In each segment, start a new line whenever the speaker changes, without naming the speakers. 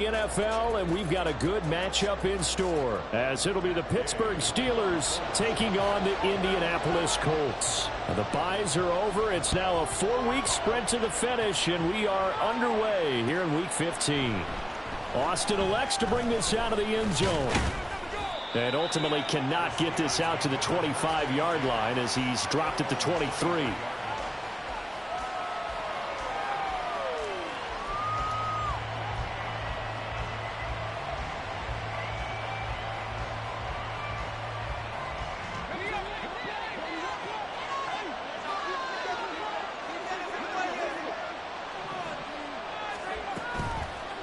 NFL, and we've got a good matchup in store, as it'll be the Pittsburgh Steelers taking on the Indianapolis Colts. The byes are over. It's now a 4-week sprint to the finish, and we are underway here in Week 15. Austin elects to bring this out of the end zone, and ultimately cannot get this out to the 25-yard line as he's dropped at the 23.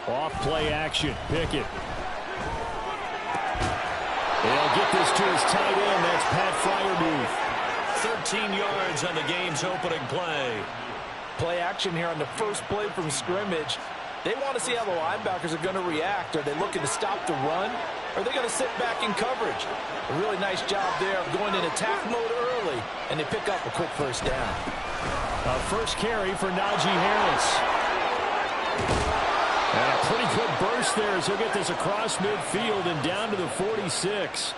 Off play action. Pickett. They'll get this to his tight end. That's Pat Freiermuth. 13 yards on the game's opening play.
Play action here on the first play from scrimmage. They want to see how the linebackers are going to react. Are they looking to stop the run? Or are they going to sit back in coverage? A really nice job there of going in attack mode early, and they pick up a quick first down.
A first carry for Najee Harris. And a pretty good burst there as he'll get this across midfield and down to the 46.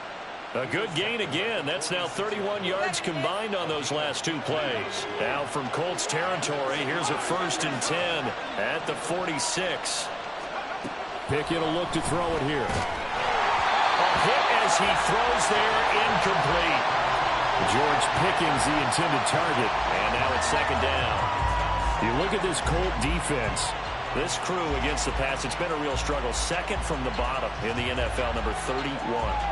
A good gain again. That's now 31 yards combined on those last two plays. Now from Colts territory, here's a 1st and 10 at the 46. Pickett will look to throw it here. A hit as he throws there, incomplete. George Pickens the intended target, and now it's 2nd down. You look at this Colt defense. This crew against the pass, it's been a real struggle. 2nd from the bottom in the NFL, number 31.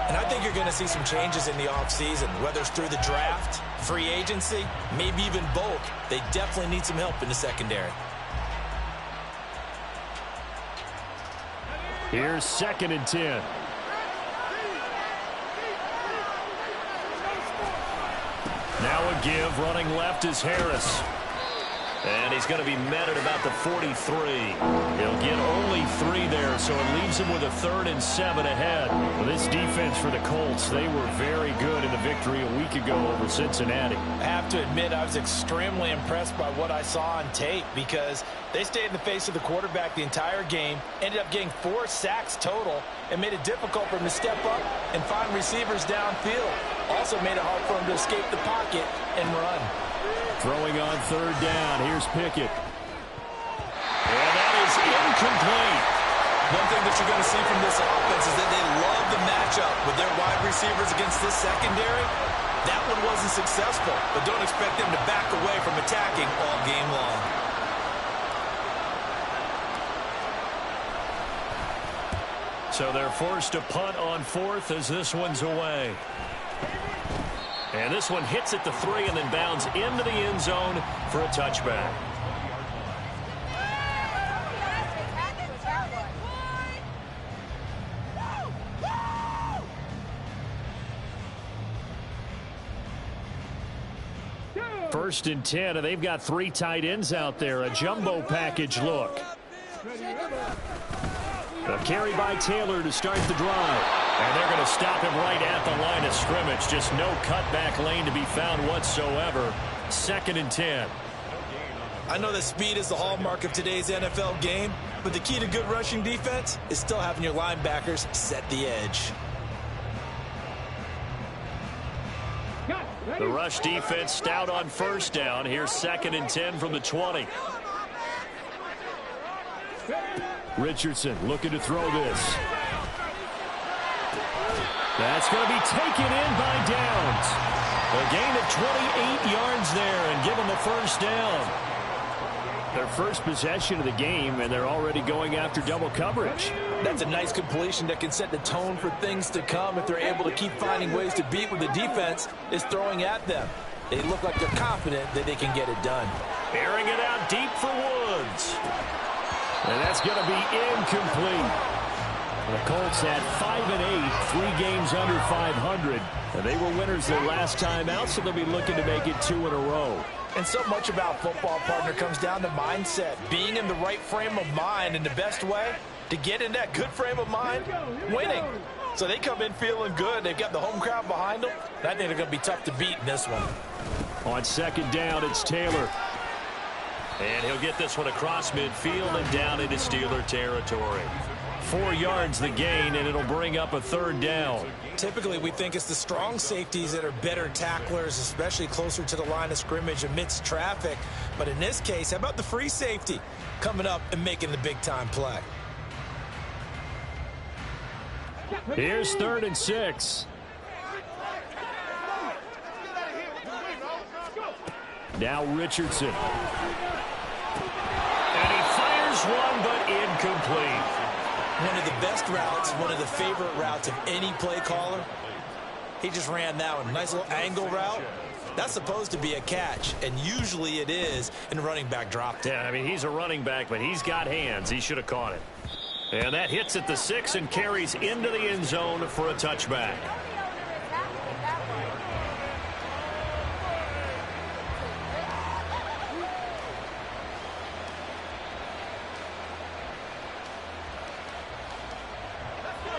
And I think you're going to see some changes in the offseason, whether it's through the draft, free agency, maybe even both. They definitely need some help in the secondary.
Here's 2nd and 10. Now a give, running left is Harris. And he's going to be met at about the 43. He'll get only 3 there, so it leaves him with a 3rd and 7 ahead. Well, this defense for the Colts, they were very good in the victory a week ago over Cincinnati.
I have to admit, I was extremely impressed by what I saw on tape because they stayed in the face of the quarterback the entire game, ended up getting 4 sacks total, and made it difficult for him to step up and find receivers downfield. Also made it hard for him to escape the pocket and run.
Throwing on 3rd down. Here's Pickett. And that is incomplete.
One thing that you're going to see from this offense is that they love the matchup with their wide receivers against this secondary. That one wasn't successful, but don't expect them to back away from attacking all game long.
So they're forced to punt on 4th as this one's away. And this one hits at the 3 and then bounds into the end zone for a touchback. First and 10, and they've got 3 tight ends out there. A jumbo package look. A carry by Taylor to start the drive. And they're going to stop him right at the line of scrimmage. Just no cutback lane to be found whatsoever. 2nd and 10.
I know that speed is the hallmark of today's NFL game, but the key to good rushing defense is still having your linebackers set the edge.
The rush defense stout on 1st down. Here's 2nd and 10 from the 20. Richardson looking to throw this. That's going to be taken in by Downs. A gain of 28 yards there and give them a 1st down. Their first possession of the game, and they're already going after double coverage.
That's a nice completion that can set the tone for things to come if they're able to keep finding ways to beat what the defense is throwing at them. They look like they're confident that they can get it done.
Airing it out deep for Woods. And that's going to be incomplete. The Colts had 5-8, 3 games under 500. And they were winners their last time out, so they'll be looking to make it 2 in a row.
And so much about football, partner, comes down to mindset. Being in the right frame of mind, and the best way to get in that good frame of mind, winning. So they come in feeling good. They've got the home crowd behind them. I think they're going to be tough to beat in this one.
On 2nd down, it's Taylor. And he'll get this one across midfield and down into Steeler territory. 4 yards the gain, and it'll bring up a 3rd down.
Typically, we think it's the strong safeties that are better tacklers, especially closer to the line of scrimmage amidst traffic. But in this case, how about the free safety coming up and making the big-time play?
Here's 3rd and 6. Now Richardson. And he fires one, but incomplete.
One of the best routes, one of the favorite routes of any play caller. He just ran that one. Nice little angle route. That's supposed to be a catch, and usually it is in a running back drop.
Yeah, I mean, he's a running back, but he's got hands. He should have caught it. And that hits at the 6 and carries into the end zone for a touchback.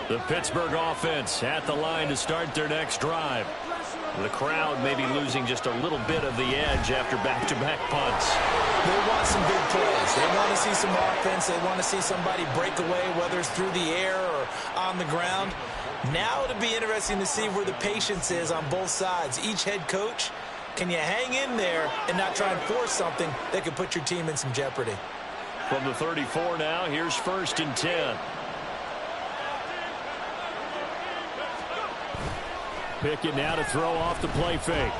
The Pittsburgh offense at the line to start their next drive. The crowd may be losing just a little bit of the edge after back-to-back punts.
They want some big plays. They want to see some offense. They want to see somebody break away, whether it's through the air or on the ground. Now it'll be interesting to see where the patience is on both sides. Each head coach, can you hang in there and not try and force something that could put your team in some jeopardy?
From the 34 now, here's 1st and 10. Pickett now to throw off the play fake.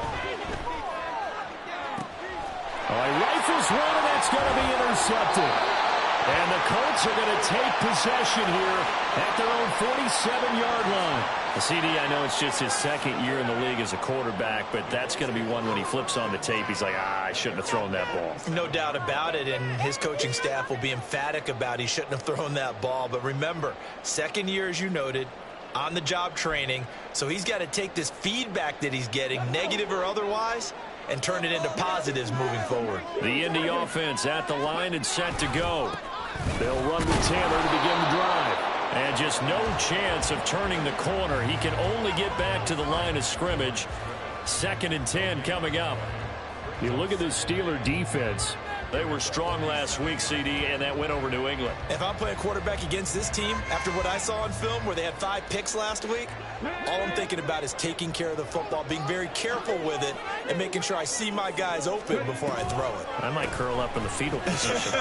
Oh, he rifles one, and that's going to be intercepted. And the Colts are going to take possession here at their own 47-yard line. The CD, I know it's just his 2nd year in the league as a quarterback, but that's going to be one when he flips on the tape. He's like, I shouldn't have thrown that ball.
No doubt about it, and his coaching staff will be emphatic about he shouldn't have thrown that ball. But remember, 2nd year, as you noted, on-the-job training, so he's got to take this feedback that he's getting, negative or otherwise, and turn it into positives moving forward.
The Indy offense at the line and set to go. They'll run with Taylor to begin the drive. And just no chance of turning the corner. He can only get back to the line of scrimmage. 2nd and 10 coming up. You look at this Steeler defense. They were strong last week, CD, and that went over New England.
If I'm playing quarterback against this team, after what I saw on film where they had 5 picks last week, all I'm thinking about is taking care of the football, being very careful with it, and making sure I see my guys open before I throw it.
I might curl up in the fetal position.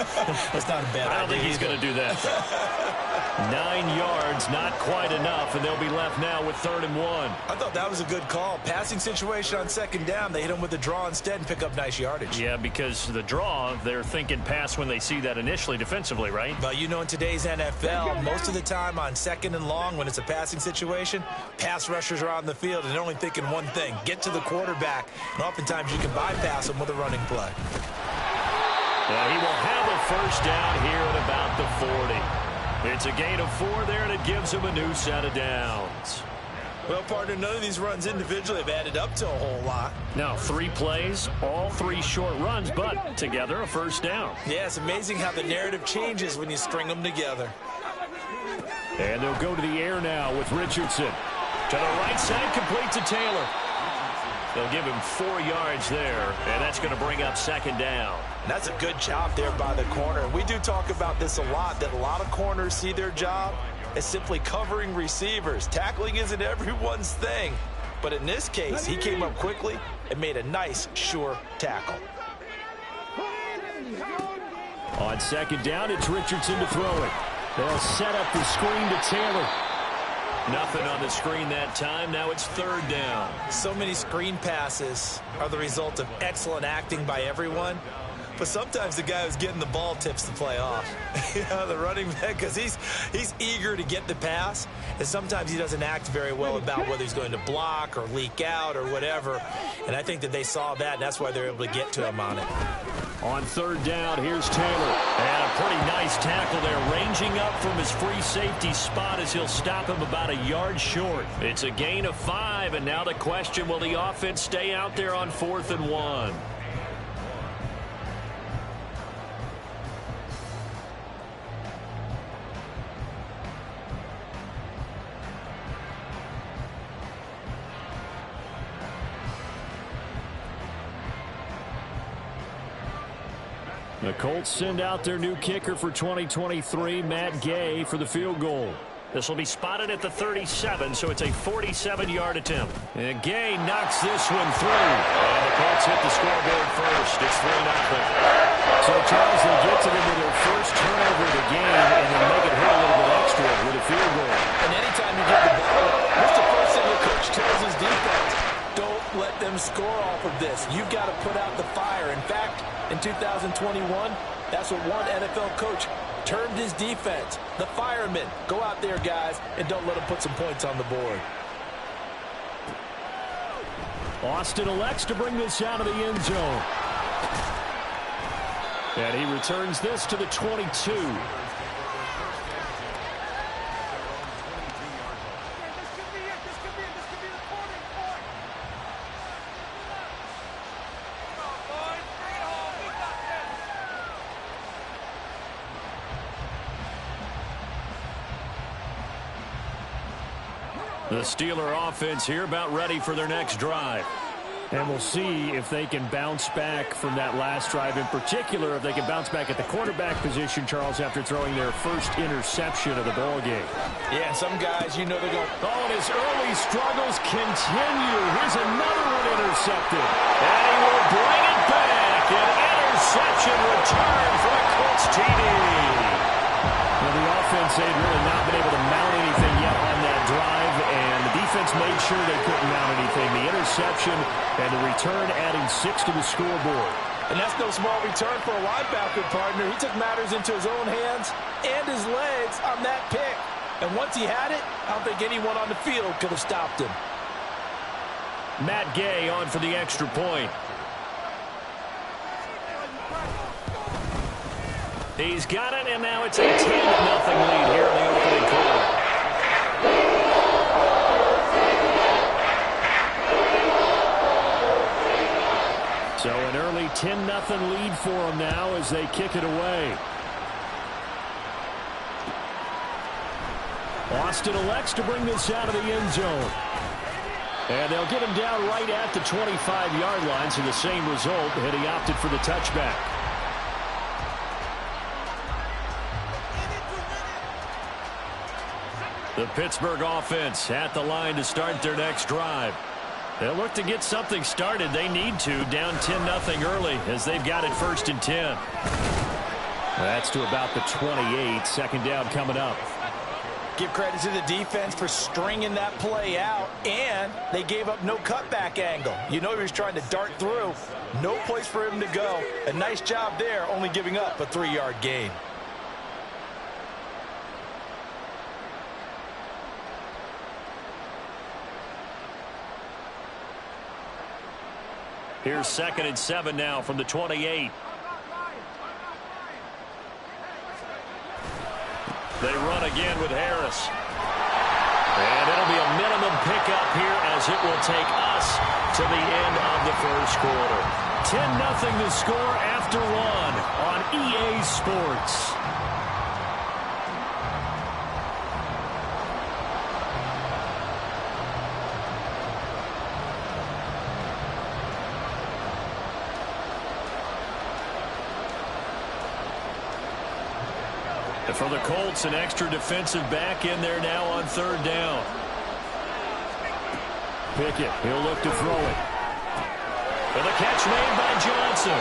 That's not a bad idea.
I don't think he's going to do that, though. 9 yards, not quite enough, and they'll be left now with 3rd and 1.
I thought that was a good call. Passing situation on 2nd down, they hit him with the draw instead and pick up nice yardage.
Yeah, because the draw, they're thinking pass when they see that initially defensively, right?
But you know, in today's NFL, most of the time on 2nd and long, when it's a passing situation, pass rushers are on the field and they're only thinking one thing, get to the quarterback. And oftentimes you can bypass them with a running play.
And he will have a 1st down here at about the 40. It's a gain of 4 there, and it gives him a new set of downs.
Well, partner, none of these runs individually have added up to a whole lot.
Now, 3 plays, all 3 short runs, but together a 1st down.
Yeah, it's amazing how the narrative changes when you string them together.
And they'll go to the air now with Richardson. To the right side, complete to Taylor. They'll give him 4 yards there, and that's going to bring up 2nd down.
And that's a good job there by the corner. We do talk about this a lot, that a lot of corners see their job as simply covering receivers. Tackling isn't everyone's thing. But in this case, he came up quickly and made a nice, sure tackle.
On 2nd down, it's Richardson to throw it. They'll set up the screen to Taylor. Nothing on the screen that time. Now it's 3rd down.
So many screen passes are the result of excellent acting by everyone. But sometimes the guy who's getting the ball tips the play off. You know, the running back, because he's eager to get the pass. And sometimes he doesn't act very well about whether he's going to block or leak out or whatever. And I think that they saw that, and that's why they're able to get to him on it.
On 3rd down, here's Taylor. And a pretty nice tackle there, ranging up from his free safety spot as he'll stop him about a yard short. It's a gain of 5, and now the question, will the offense stay out there on 4th and 1? The Colts send out their new kicker for 2023, Matt Gay, for the field goal. This will be spotted at the 37, so it's a 47-yard attempt. And Gay knocks this one through. And the Colts hit the scoreboard first. It's 3-0. So, Charles, they get to them with their first turnover of the game, and they make it hurt a little bit extra with a field goal.
And anytime you get the ball, what's the first thing your coach tells his defense? Don't let them score off of this. You've got to put out the fire. In fact, in 2021, that's what one NFL coach termed his defense. The firemen. Go out there, guys, and don't let them put some points on the board.
Austin elects to bring this out of the end zone. And he returns this to the 22. The Steeler offense here about ready for their next drive. And we'll see if they can bounce back from that last drive. In particular, if they can bounce back at the quarterback position, Charles, after throwing their first interception of the ball game.
Yeah, some guys, you know they're going.
Oh, and his early struggles continue. Here's another one intercepted. And he will bring it back. An interception return for a Colts TD. Well, the offense had really not been able to mount anything yet on that drive, and the defense made sure they couldn't mount anything. The interception and the return adding 6 to the scoreboard.
And that's no small return for a linebacker, partner. He took matters into his own hands and his legs on that pick. And once he had it, I don't think anyone on the field could have stopped him.
Matt Gay on for the extra point. He's got it, and now it's a 10-0 lead here in the opening quarter. So an early 10-0 lead for them now as they kick it away. Austin elects to bring this out of the end zone. And they'll get him down right at the 25-yard line, so the same result, and he opted for the touchback. The Pittsburgh offense at the line to start their next drive. They'll look to get something started. They need to, down 10-0 early as they've got it 1st and 10. That's to about the 28. Second down coming up.
Give credit to the defense for stringing that play out, and they gave up no cutback angle. You know he was trying to dart through. No place for him to go. A nice job there, only giving up a 3-yard gain.
Here's 2nd and 7 now from the 28. They run again with Harris. And it'll be a minimum pickup here as it will take us to the end of the first quarter. 10-0 the score after 1 on EA Sports. For the Colts, an extra defensive back in there now on 3rd down. Pickett, he'll look to throw it. For the catch made by Johnson.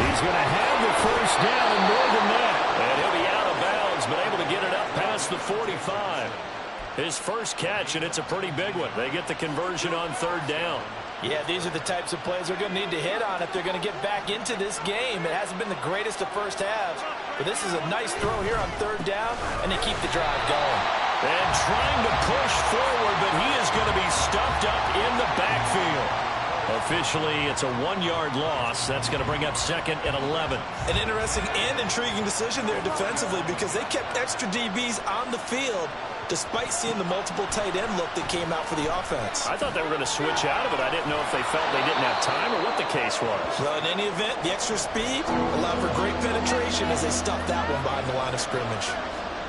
He's going to have the first down and more than that. And he'll be out of bounds, but able to get it up past the 45. His first catch, and it's a pretty big one. They get the conversion on 3rd down.
Yeah, these are the types of plays they're going to need to hit on if they're going to get back into this game. It hasn't been the greatest of first halves, but this is a nice throw here on 3rd down, and they keep the drive going.
And trying to push forward, but he is going to be stuffed up in the backfield. Officially, it's a 1-yard loss. That's going to bring up 2nd and 11.
An interesting and intriguing decision there defensively because they kept extra DBs on the field despite seeing the multiple tight end look that came out for the offense.
I thought they were going to switch out of it. I didn't know if they felt they didn't have time or what the case was.
Well, in any event, the extra speed allowed for great penetration as they stuffed that one behind the line of scrimmage.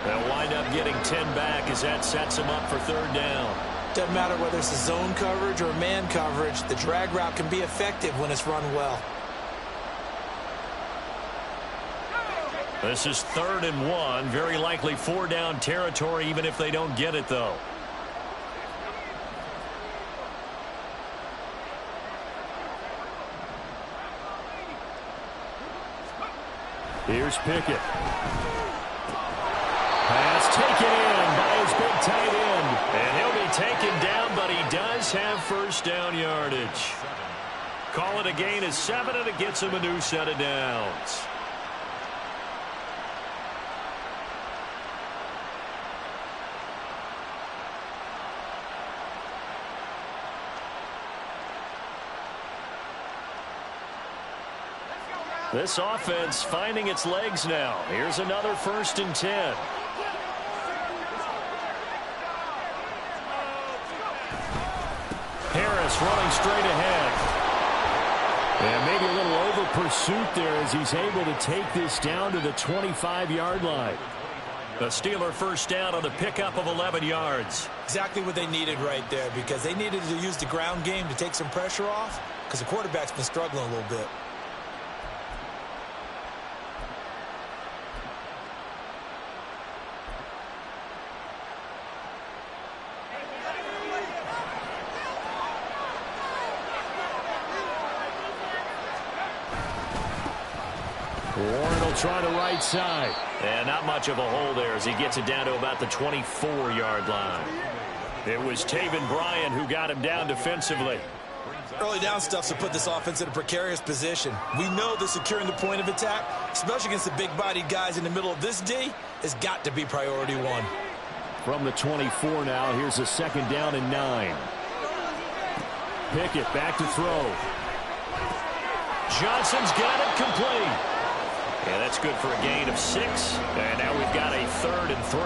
They'll wind up getting 10 back as that sets them up for 3rd down.
Doesn't matter whether it's a zone coverage or man coverage, the drag route can be effective when it's run well.
This is 3rd and 1. Very likely 4-down territory, even if they don't get it, though. Here's Pickett. Pass taken in by his big tight end. And he'll be taken down, but he does have first down yardage. Call it a gain of 7, and it gets him a new set of downs. This offense finding its legs now. Here's another 1st and 10. Harris running straight ahead. And maybe a little over pursuit there as he's able to take this down to the 25-yard line. The Steeler first down on the pickup of 11 yards.
Exactly what they needed right there, because they needed to use the ground game to take some pressure off, because the quarterback's been struggling a little bit.
Warren will try the right side. And not much of a hole there as he gets it down to about the 24-yard line. It was Taven Bryan who got him down defensively.
Early down stuff to put this offense in a precarious position. We know that securing the point of attack, especially against the big-bodied guys in the middle of this D, has got to be priority one.
From the 24 now, here's a 2nd down and 9. Pickett back to throw. Johnson's got it complete. Yeah, that's good for a gain of 6. And now we've got a 3rd and 3.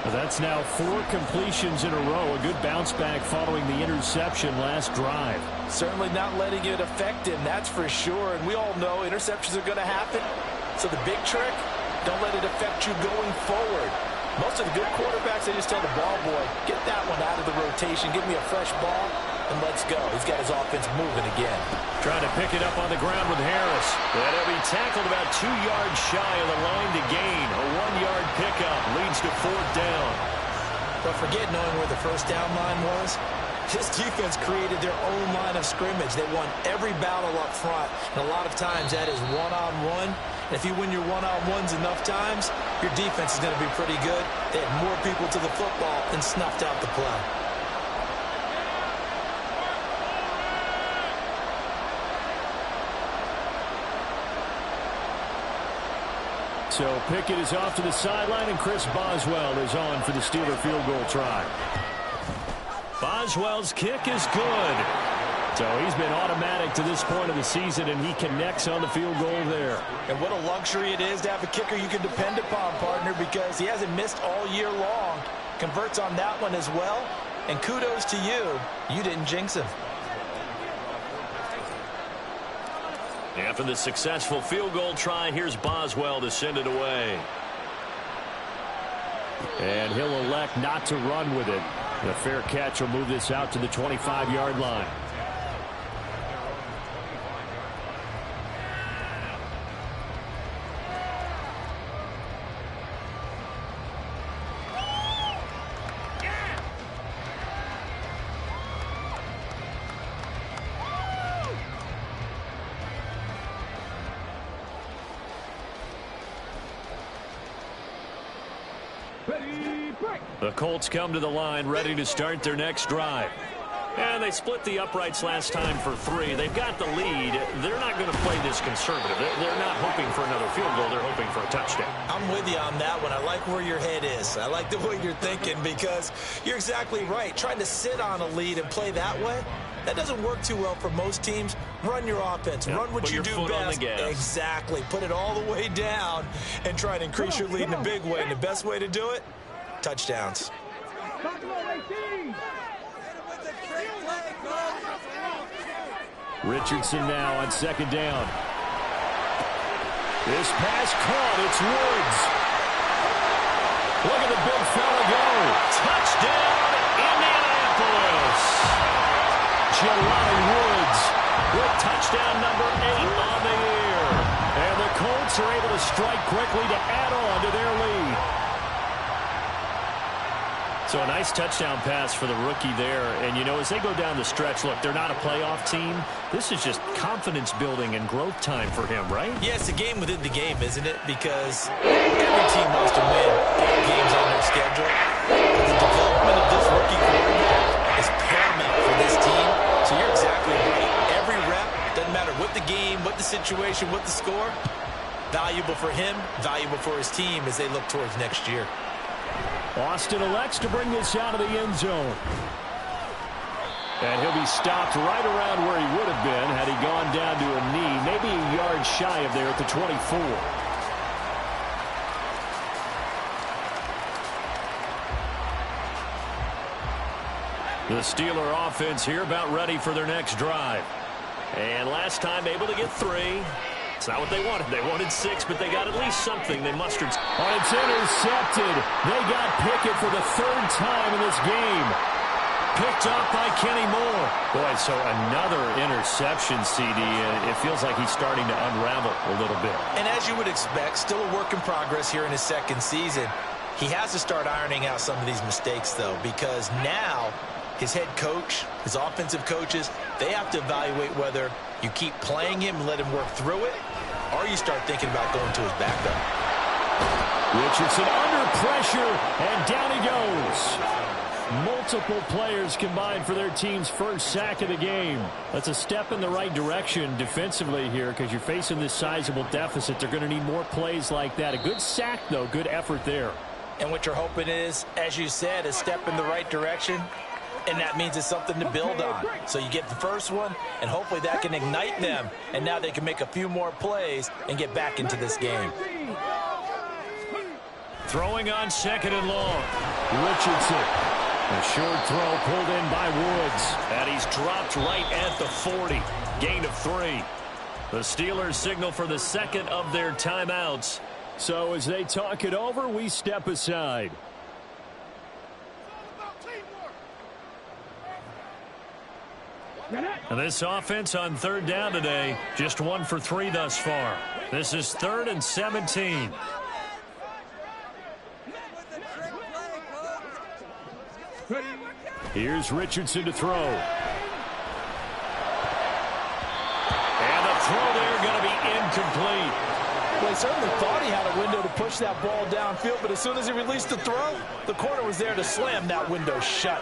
Well, that's now 4 completions in a row. A good bounce back following the interception last drive.
Certainly not letting it affect him, that's for sure. And we all know interceptions are going to happen. So the big trick, don't let it affect you going forward. Most of the good quarterbacks, they just tell the ball boy, get that one out of the rotation, give me a fresh ball, and let's go. He's got his offense moving again.
Trying to pick it up on the ground with Harris. And he'll be tackled about 2 yards shy of the line to gain. A 1-yard pickup leads to 4th down.
But forget knowing where the first down line was. This defense created their own line of scrimmage. They won every battle up front. And a lot of times that is one-on-one. And if you win your one-on-ones enough times, your defense is going to be pretty good. They had more people to the football and snuffed out the play.
So Pickett is off to the sideline, and Chris Boswell is on for the Steeler field goal try. Boswell's kick is good. So he's been automatic to this point of the season, and he connects on the field goal there.
And what a luxury it is to have a kicker you can depend upon, partner, because he hasn't missed all year long. Converts on that one as well. And kudos to you. You didn't jinx him.
After the successful field goal try, here's Boswell to send it away. And he'll elect not to run with it. The fair catch will move this out to the 25-yard line. The Colts come to the line ready to start their next drive. And they split the uprights last time for 3. They've got the lead. They're not going to play this conservative. They're not hoping for another field goal. They're hoping for a touchdown.
I'm with you on that one. I like where your head is. I like the way you're thinking, because you're exactly right. Trying to sit on a lead and play that way, that doesn't work too well for most teams. Run your offense.
Yep.
Run what you do best. Exactly. Put it all the way down and try to increase your lead in a big way. And the best way to do it, touchdowns.
Richardson now on 2nd down. This pass caught. It's Woods. Look at the big fella go. Touchdown, Indianapolis. Jelani Woods with touchdown number 8 on the year. And the Colts are able to strike quickly to add on to their lead. So a nice touchdown pass for the rookie there. And, you know, as they go down the stretch, look, they're not a playoff team. This is just confidence building and growth time for him, right?
Yeah, it's a game within the game, isn't it? Because every team wants to win games on their schedule. But the development of this rookie quarterback is paramount for this team. So you're exactly right. Every rep, doesn't matter what the game, what the situation, what the score, valuable for him, valuable for his team as they look towards next year.
Austin elects to bring this out of the end zone. And he'll be stopped right around where he would have been had he gone down to a knee, maybe a yard shy of there at the 24. The Steeler offense here about ready for their next drive. And last time able to get 3. It's not what they wanted. They wanted 6, but they got at least something. They mustered. Oh, it's intercepted. They got Pickett for the 3rd time in this game. Picked up by Kenny Moore. Boy, so another interception, CD, and it feels like he's starting to unravel a little bit. And as you would expect, still a work in progress here in his 2nd season. He has to start ironing out some of these mistakes, though, because now his head coach, his offensive coaches, they have to evaluate whether you keep playing him and let him work through it, or you start thinking about going to his backup. Richardson under pressure, and down he goes. Multiple players combined for their team's 1st sack of the game. That's a step in the right direction defensively here because you're facing this sizable deficit. They're going to need more plays like that. A good sack, though. Good effort there.
And what you're hoping is, as you said, a step in the right direction. And that means it's something to build on. So you get the first one, and hopefully that can ignite them. And now they can make a few more plays and get back into this game.
Throwing on 2nd and long. Richardson. A short throw pulled in by Woods. And he's dropped right at the 40. Gain of 3. The Steelers signal for the 2nd of their timeouts. So as they talk it over, we step aside. And this offense on 3rd down today, just 1 for 3 thus far. This is 3rd and 17. Here's Richardson to throw. And the throw there going to be incomplete.
Well, he certainly thought he had a window to push that ball downfield, but as soon as he released the throw, the corner was there to slam that window shut.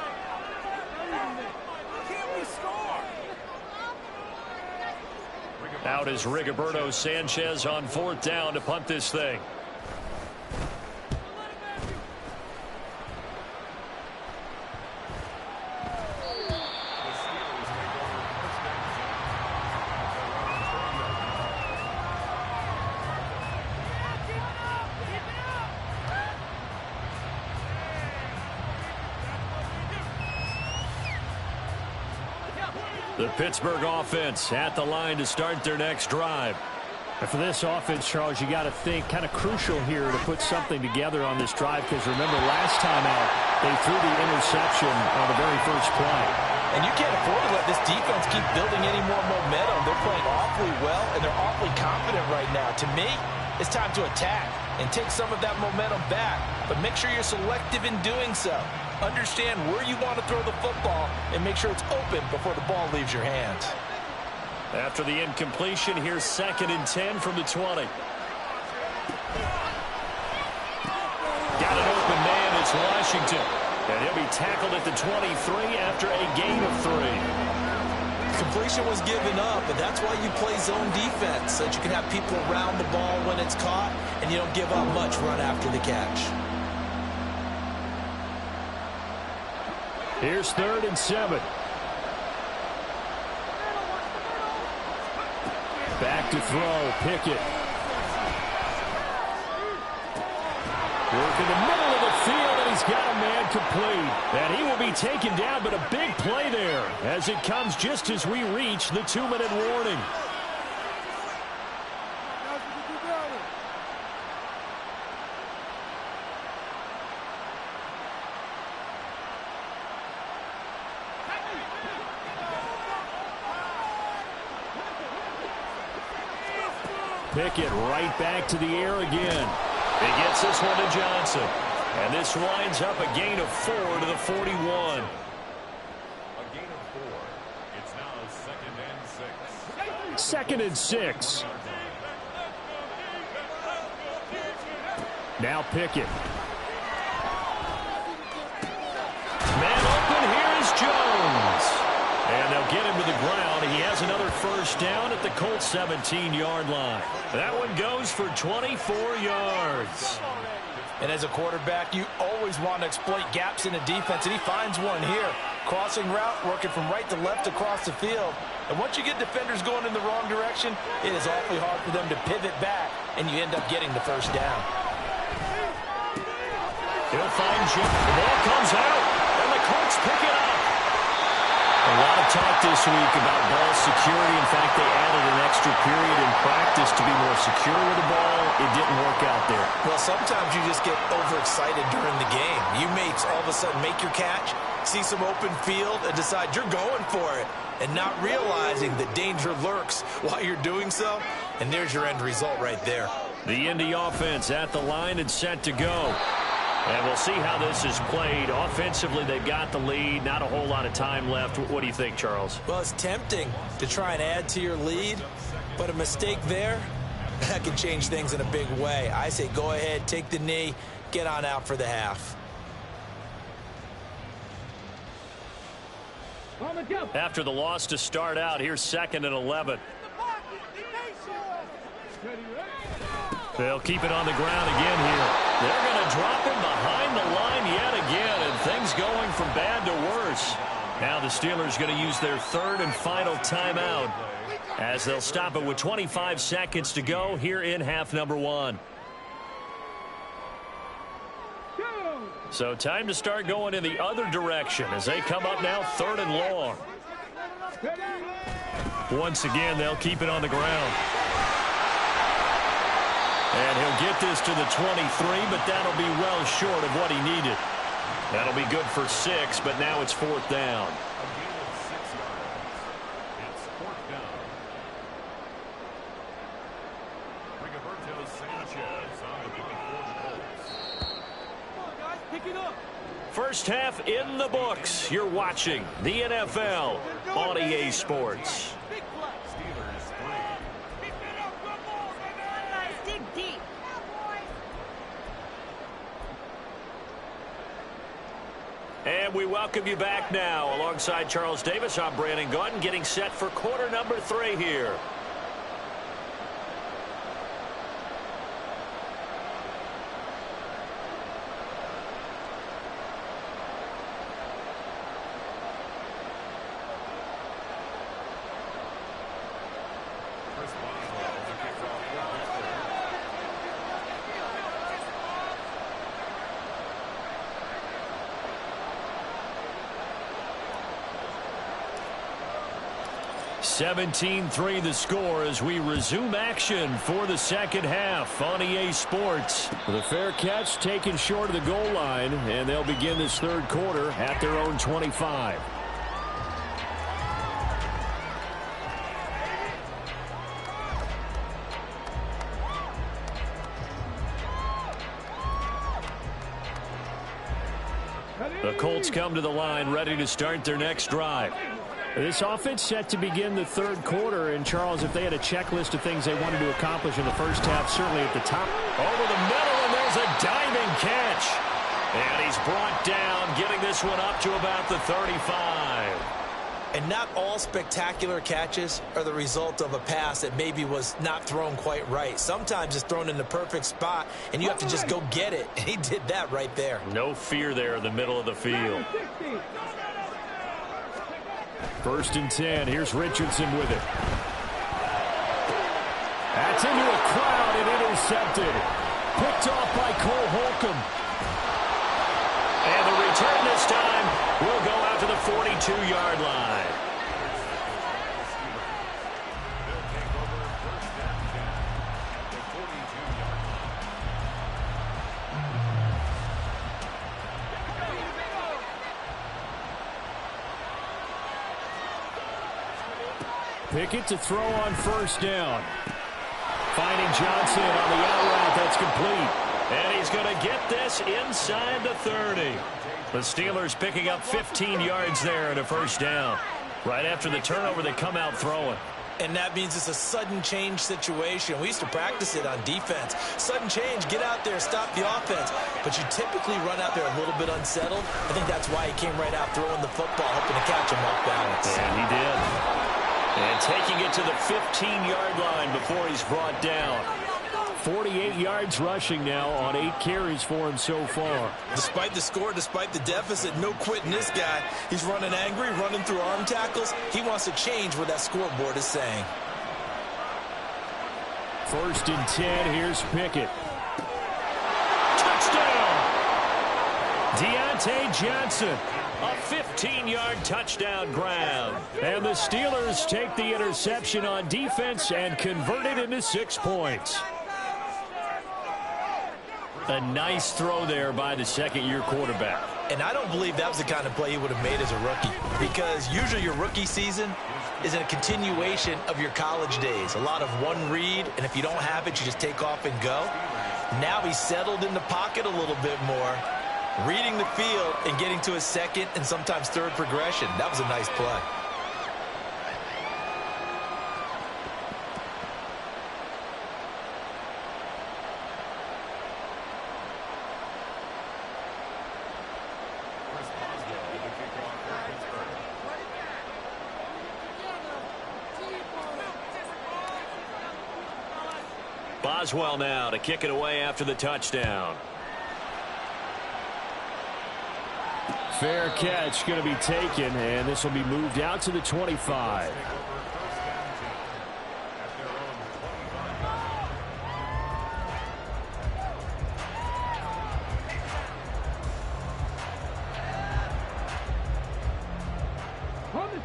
Out is Rigoberto Sanchez on 4th down to punt this thing. The Pittsburgh offense at the line to start their next drive. And for this offense, Charles, you got to think kind of crucial here to put something together on this drive because remember last time out they threw the interception on the very first play.
And you can't afford to let this defense keep building any more momentum. They're playing awfully well, and they're awfully confident right now. To me, it's time to attack and take some of that momentum back. But make sure you're selective in doing so. Understand where you want to throw the football and make sure it's open before the ball leaves your hands.
After the incompletion, here's 2nd and 10 from the 20. Got an open man, it's Washington. And he'll be tackled at the 23 after a gain of 3.
Completion was given up, but that's why you play zone defense, so that you can have people around the ball when it's caught, and you don't give up much run after the catch.
Here's 3rd and 7. Back to throw, Pickett. Work in the middle of the field, and he's got a man complete. And he will be taken down, but a big play there as it comes just as we reach the 2-minute warning. Pickett right back to the air again. He gets this one to Johnson. And this winds up a gain of 4 to the 41.
A gain of 4. It's now 2nd and 6.
2nd and 6. Now Pickett. Man open, here is Jones. And they'll get him to the ground. He has another first down at the Colts 17-yard line. That one goes for 24 yards.
And as a quarterback, you always want to exploit gaps in the defense, and he finds one here. Crossing route, working from right to left across the field. And once you get defenders going in the wrong direction, it is awfully hard for them to pivot back, and you end up getting the first down.
He'll find Jim. The ball comes out, and the Colts pick it up. A lot of talk this week about ball security. In fact, they added an extra period in practice to be more secure with the ball. It didn't work out there.
Well, sometimes you just get overexcited during the game. You may all of a sudden make your catch, see some open field, and decide you're going for it, and not realizing the danger lurks while you're doing so. And there's your end result right there.
The Indy offense at the line and set to go. And we'll see how this is played. Offensively, they've got the lead. Not a whole lot of time left. What do you think, Charles?
Well, it's tempting to try and add to your lead, but a mistake there, that can change things in a big way. I say go ahead, take the knee, get on out for the half.
After the loss to start out, here's 2nd and 11. They'll keep it on the ground again here. They're going to drop him behind the line yet again, and things going from bad to worse. Now the Steelers going to use their 3rd and final timeout as they'll stop it with 25 seconds to go here in half number 1. So time to start going in the other direction as they come up now 3rd and long. Once again, they'll keep it on the ground. And he'll get this to the 23, but that'll be well short of what he needed. That'll be good for 6, but now it's 4th down.
A gain of 6 yards. It's 4th down. Rigoberto Sanchez on the field for the Colts.
Come on, guys, pick it up.
First half in the books. You're watching the NFL on EA Sports.
Big play.
Steelers 3.
Dig deep.
And we welcome you back now. Alongside Charles Davis, I'm Brandon Gaudin, getting set for quarter number 3 here.
Chris Boswell to kick off for Pittsburgh.
17-3 the score as we resume action for the second half on EA Sports. The fair catch taken short of the goal line, and they'll begin this 3rd quarter at their own 25. The Colts come to the line ready to start their next drive. This offense set to begin the 3rd quarter, and Charles, if they had a checklist of things they wanted to accomplish in the first half, certainly at the top. Over the middle, and there's a diving catch. And he's brought down, getting this one up to about the 35.
And not all spectacular catches are the result of a pass that maybe was not thrown quite right. Sometimes it's thrown in the perfect spot, and you have to just go get it. And he did that right there.
No fear there in the middle of the field. 1st and 10. Here's Richardson with it. That's into a crowd and intercepted. Picked off by Cole Holcomb. And the return this time will go out to the 42-yard line.
They'll take over 1st and 10. The 42-yard
Pickett to throw on 1st down. finding Johnson on the out route. That's complete. And he's going to get this inside the 30. The Steelers picking up 15 yards there and a first down. Right after the turnover, they come out throwing.
And that means it's a sudden change situation. We used to practice it on defense. Sudden change, get out there, stop the offense. But you typically run out there a little bit unsettled. I think that's why he came right out throwing the football, hoping to catch him off balance.
And he did. And taking it to the 15-yard line before he's brought down. 48 yards rushing now on 8 carries for him so far.
Despite the score, despite the deficit, no quitting this guy. He's running angry, running through arm tackles. He wants to change what that scoreboard is saying.
1st and 10, here's Pickett. Touchdown! Deontay Johnson, a 15-yard touchdown grab. And the Steelers take the interception on defense and convert it into 6 points. A nice throw there by the second-year quarterback.
And I don't believe that was the kind of play he would have made as a rookie, because usually your rookie season is a continuation of your college days. A lot of one read, and if you don't have it, you just take off and go. Now he's settled in the pocket a little bit more, reading the field and getting to his second and sometimes third progression. That was a nice play.
Boswell now to kick it away after the touchdown. Fair catch going to be taken, and this will be moved out to the 25.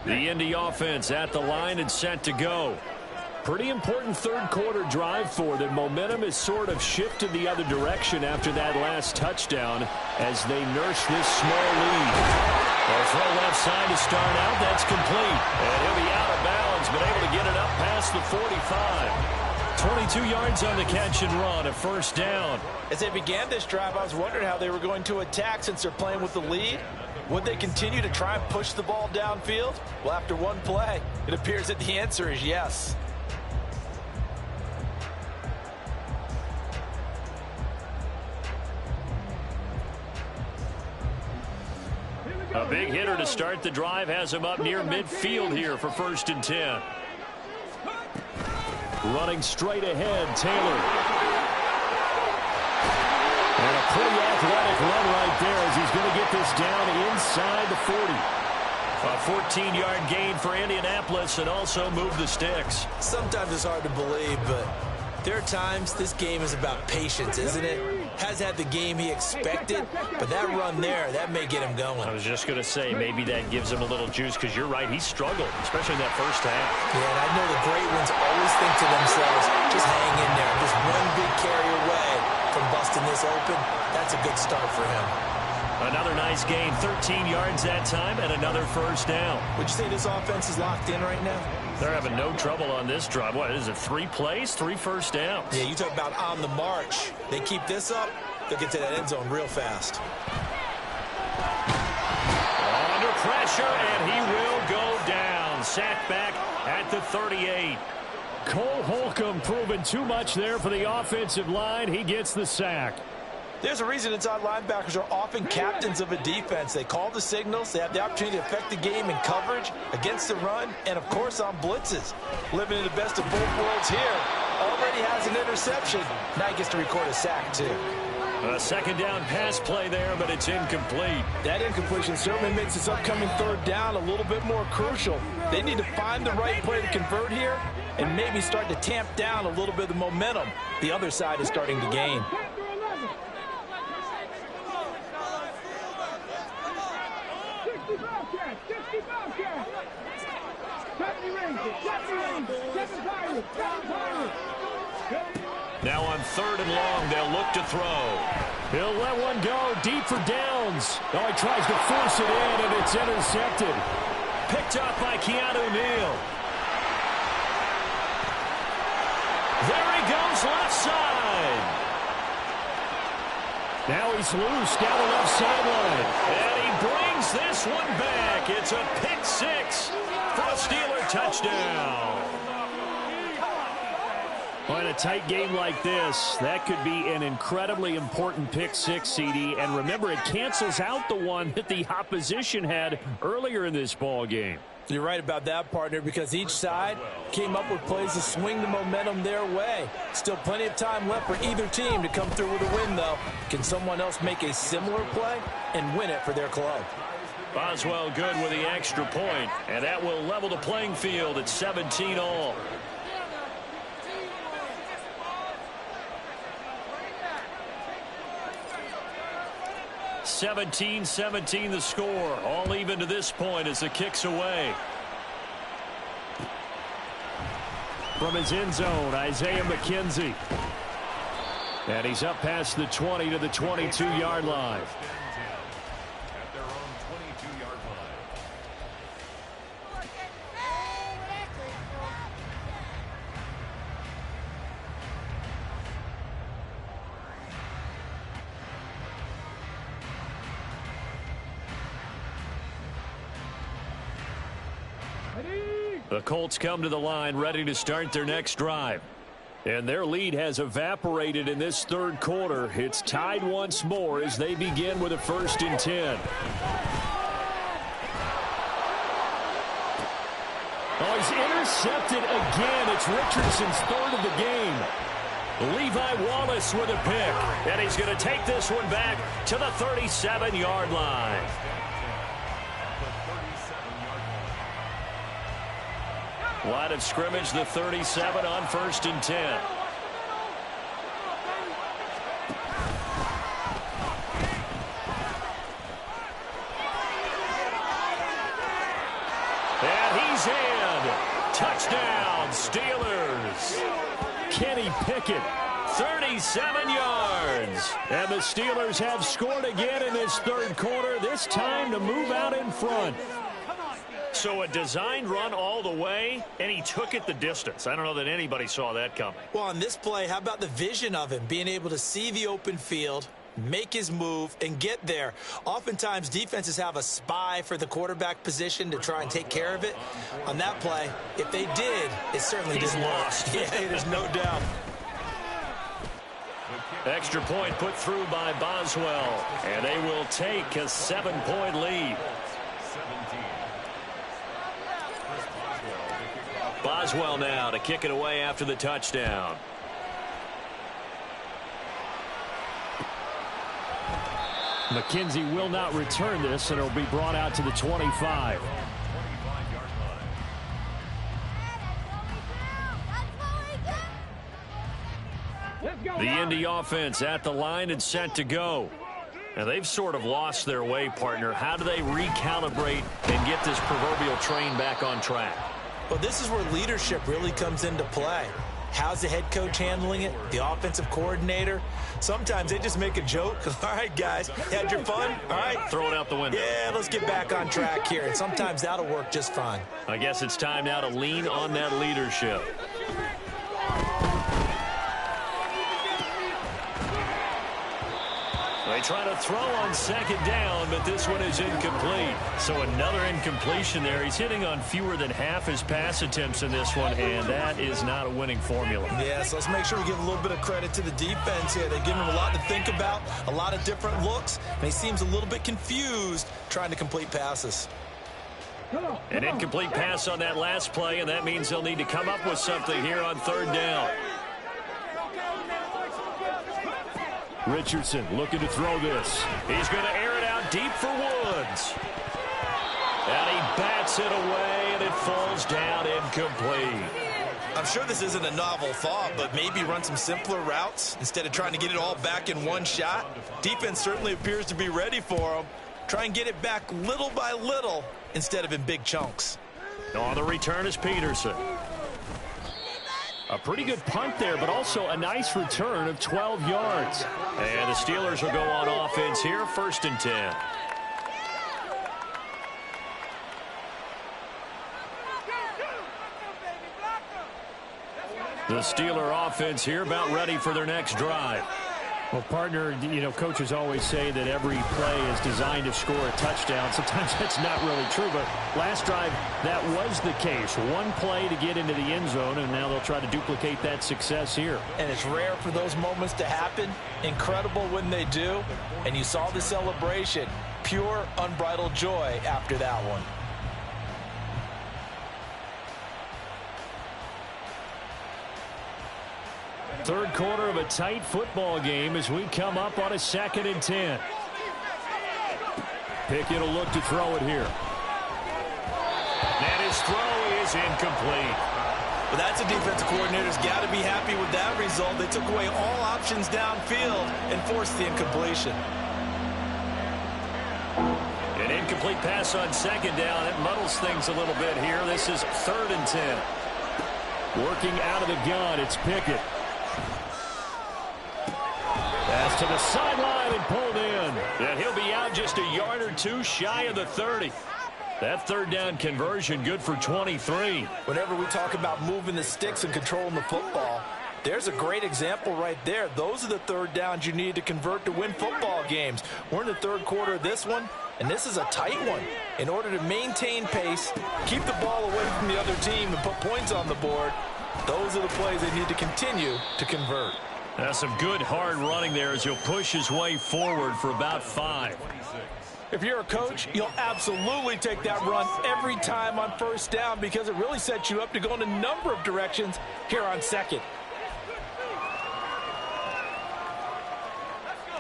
The Indy offense at the line and set to go. Pretty important third quarter drive for them. Momentum has sort of shifted the other direction after that last touchdown as they nurse this small lead. They'll throw left side to start out. That's complete. And he'll be out of bounds, but able to get it up past the 45. 22 yards on the catch and run, a first down.
As they began this drive, I was wondering how they were going to attack since they're playing with the lead. Would they continue to try and push the ball downfield? Well, after one play, it appears that the answer is yes.
A big hitter to start the drive has him up near midfield here for 1st and 10. Running straight ahead, Taylor. And a pretty athletic run right there as he's going to get this down inside the 40. A 14-yard gain for Indianapolis and also move the sticks.
Sometimes it's hard to believe, but there are times this game is about patience, isn't it? Has had the game he expected, but that run there, that may get him going.
I was just going to say, maybe that gives him a little juice, because you're right, he struggled, especially in that first half.
Yeah, and I know the great ones always think to themselves, just hang in there. Just one big carry away from busting this open. That's a good start for him.
Another nice gain, 13 yards that time, and another first down.
Would you say this offense is locked in right now?
They're having no trouble on this drive. What is it, 3 plays, 3 first downs?
Yeah, you talk about on the march. They keep this up, they'll get to that end zone real fast.
Under pressure, and he will go down. Sacked back at the 38. Cole Holcomb proving too much there for the offensive line. He gets the sack.
There's a reason inside linebackers are often captains of a defense. They call the signals. They have the opportunity to affect the game in coverage, against the run, and, of course, on blitzes. Living in the best of both worlds here. Already has an interception. Now he gets to record a sack, too.
A second down pass play there, but it's incomplete.
That incompletion certainly makes this upcoming third down a little bit more crucial. They need to find the right play to convert here and maybe start to tamp down a little bit of the momentum the other side is starting to gain.
Now on 3rd and long, they'll look to throw. He'll let one go deep for downs. Oh, he tries to force it in, and it's intercepted. Picked up by Keanu Neal. There he goes Fires left side. Now he's loose down the left sideline. And he brings this one back. It's a pick six for a Steeler touchdown. Well, in a tight game like this, that could be an incredibly important pick six, CD. And remember, it cancels out the one that the opposition had earlier in this ball game.
You're right about that, partner, because each side came up with plays to swing the momentum their way. Still plenty of time left for either team to come through with a win, though. Can someone else make a similar play and win it for their club?
Boswell good with the extra point, and that will level the playing field at 17 all. (17-17) the score. All even to this point as the kick's away. From his end zone, Isaiah McKenzie. And he's up past the 20 to the 22-yard line.
At their own 22-yard line.
The Colts come to the line ready to start their next drive. And their lead has evaporated in this third quarter. It's tied once more as they begin with a 1st and 10. Oh, he's intercepted again. It's Richardson's third of the game. Levi Wallace with a pick. And he's going to take this one back to the 37-yard line. Line of scrimmage, the 37 on 1st and 10. And he's in. Touchdown, Steelers. Kenny Pickett, 37 yards. And the Steelers have scored again in this third quarter, this time to move out in front. So a designed run all the way, and he took it the distance. I don't know that anybody saw that coming.
Well, on this play, how about the vision of him? Being able to see the open field, make his move, and get there. Oftentimes, defenses have a spy for the quarterback position to try and take care of it. On that play, if they did, it certainly didn't
lost.
Yeah, there's no doubt.
Extra point put through by Boswell, and they will take a 7-point lead. Boswell now to kick it away after the touchdown. McKenzie will not return this, and it'll be brought out to the 25. The Indy offense at the line and set to go. And they've sort of lost their way, partner. How do they recalibrate and get this proverbial train back on track?
Well, this is where leadership really comes into play. How's the head coach handling it? The offensive coordinator? Sometimes they just make a joke. All right, guys, had your fun? All right.
Throw it out the window.
Yeah, let's get back on track here. And sometimes that'll work just fine.
I guess it's time now to lean on that leadership. They try to throw on 2nd down, but this one is incomplete. So another incompletion there. He's hitting on fewer than half his pass attempts in this one, and that is not a winning formula.
Yeah, so let's make sure we give a little bit of credit to the defense here. They've given him a lot to think about, a lot of different looks, and he seems a little bit confused trying to complete passes.
An incomplete pass on that last play, and that means they'll need to come up with something here on 3rd down. Richardson looking to throw this. He's going to air it out deep for Woods. And he bats it away, and it falls down incomplete.
I'm sure this isn't a novel thought, but maybe run some simpler routes instead of trying to get it all back in one shot. Defense certainly appears to be ready for him. Try and get it back little by little instead of in big chunks.
On the return is Peterson. A pretty good punt there, but also a nice return of 12 yards. And the Steelers will go on offense here, 1st and 10. The Steeler offense here about ready for their next drive.
Well, partner, coaches always say that every play is designed to score a touchdown. Sometimes that's not really true, but last drive, that was the case. One play to get into the end zone, and now they'll try to duplicate that success here.
And it's rare for those moments to happen. Incredible when they do. And you saw the celebration. Pure, unbridled joy after that one.
Third quarter of a tight football game as we come up on a 2nd and 10. Pickett will look to throw it here. And his throw is incomplete.
Well, that's a defensive coordinator's got to be happy with that result. They took away all options downfield and forced the incompletion.
An incomplete pass on 2nd down. It muddles things a little bit here. This is 3rd and 10. Working out of the gun, it's Pickett. Pass to the sideline and pulled in. And he'll be out just a yard or two shy of the 30. That 3rd down conversion good for 23.
Whenever we talk about moving the sticks and controlling the football, there's a great example right there. Those are the 3rd downs you need to convert to win football games. We're in the 3rd quarter of this one, and this is a tight one. In order to maintain pace, keep the ball away from the other team, and put points on the board, those are the plays they need to continue to convert.
That's some good hard running there as he'll push his way forward for about 5.
If you're a coach, you'll absolutely take that run every time on 1st down because it really sets you up to go in a number of directions here on 2nd.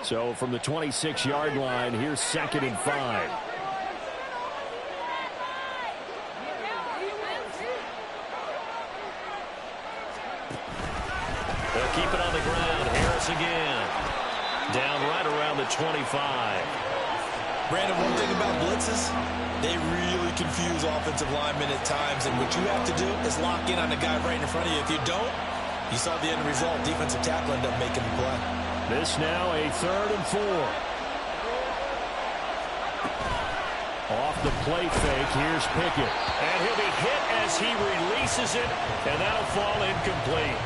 So from the 26-yard line, here's 2nd and 5. They'll keep it on the ground. Harris again. Down right around the 25.
Brandon, one thing about blitzes, they really confuse offensive linemen at times, and what you have to do is lock in on the guy right in front of you. If you don't, you saw the end result. Defensive tackle ended up making the play.
This now a 3rd and 4. Off the play fake, here's Pickett. And he'll be hit as he releases it, and that'll fall incomplete.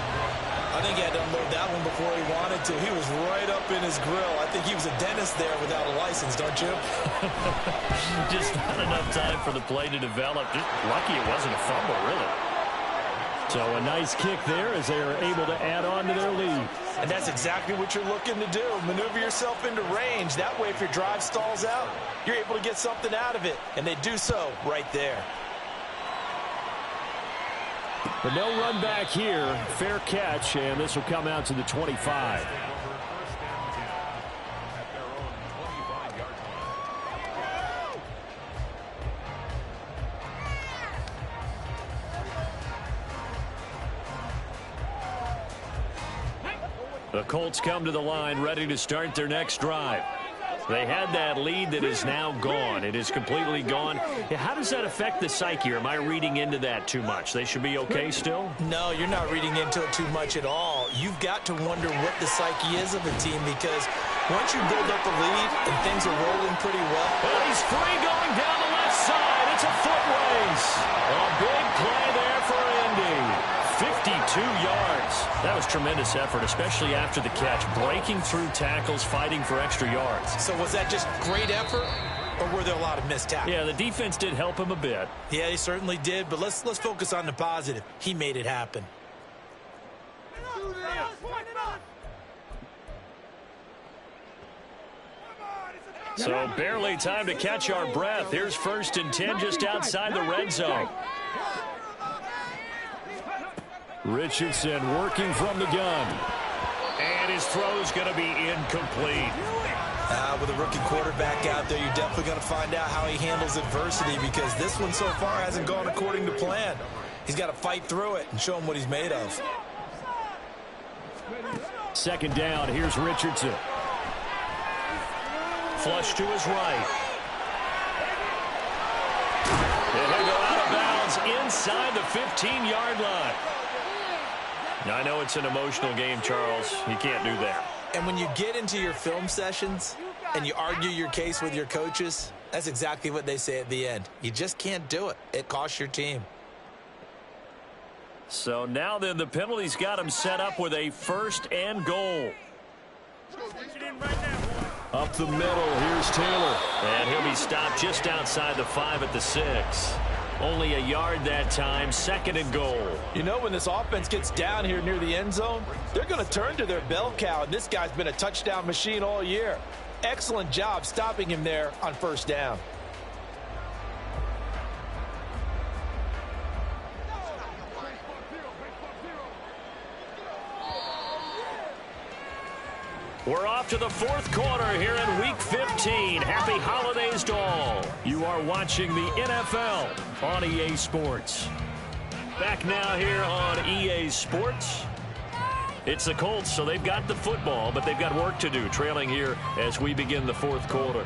I think he had to unload that one before he wanted to. He was right up in his grill. I think he was a dentist there without a license, don't you?
Just not enough time for the play to develop. Just lucky it wasn't a fumble, really. So a nice kick there as they are able to add on to their lead.
And that's exactly what you're looking to do. Maneuver yourself into range. That way, if your drive stalls out, you're able to get something out of it. And they do so right there.
But no run back here. Fair catch, and this will come out to the 25. The Colts come to the line ready to start their next drive. They had that lead that is now gone. It is completely gone. How does that affect the psyche? Or am I reading into that too much? They should be okay still?
No, you're not reading into it too much at all. You've got to wonder what the psyche is of the team because once you build up a lead and things are rolling pretty well.
And he's free going down the left side. It's a foot race. A big play there for Indy. 52 yards. That was tremendous effort, especially after the catch. Breaking through tackles, fighting for extra yards.
So was that just great effort, or were there a lot of missed tackles?
Yeah, the defense did help him a bit.
Yeah, they certainly did, but let's focus on the positive. He made it happen.
So barely time to catch our breath. Here's 1st and 10 just outside the red zone. Richardson working from the gun. And his throw is going to be incomplete.
With a rookie quarterback out there, you're definitely going to find out how he handles adversity because this one so far hasn't gone according to plan. He's got to fight through it and show him what he's made of.
2nd down, here's Richardson. Flush to his right. And he'll go out of bounds inside the 15-yard line. Now, I know it's an emotional game, Charles. You can't do that.
And when you get into your film sessions and you argue your case with your coaches, that's exactly what they say at the end. You just can't do it. It costs your team.
So now then, the penalty's got him set up with a 1st and goal. Up the middle, here's Taylor. And he'll be stopped just outside the 5 at the 6. Only a yard that time, 2nd and goal.
You know, when this offense gets down here near the end zone, they're going to turn to their bell cow, and this guy's been a touchdown machine all year. Excellent job stopping him there on 1st down.
We're off to the 4th quarter here in Week 15. Happy holidays to all. You are watching the NFL on EA Sports. Back now here on EA Sports. It's the Colts, so they've got the football, but they've got work to do, trailing here as we begin the 4th quarter.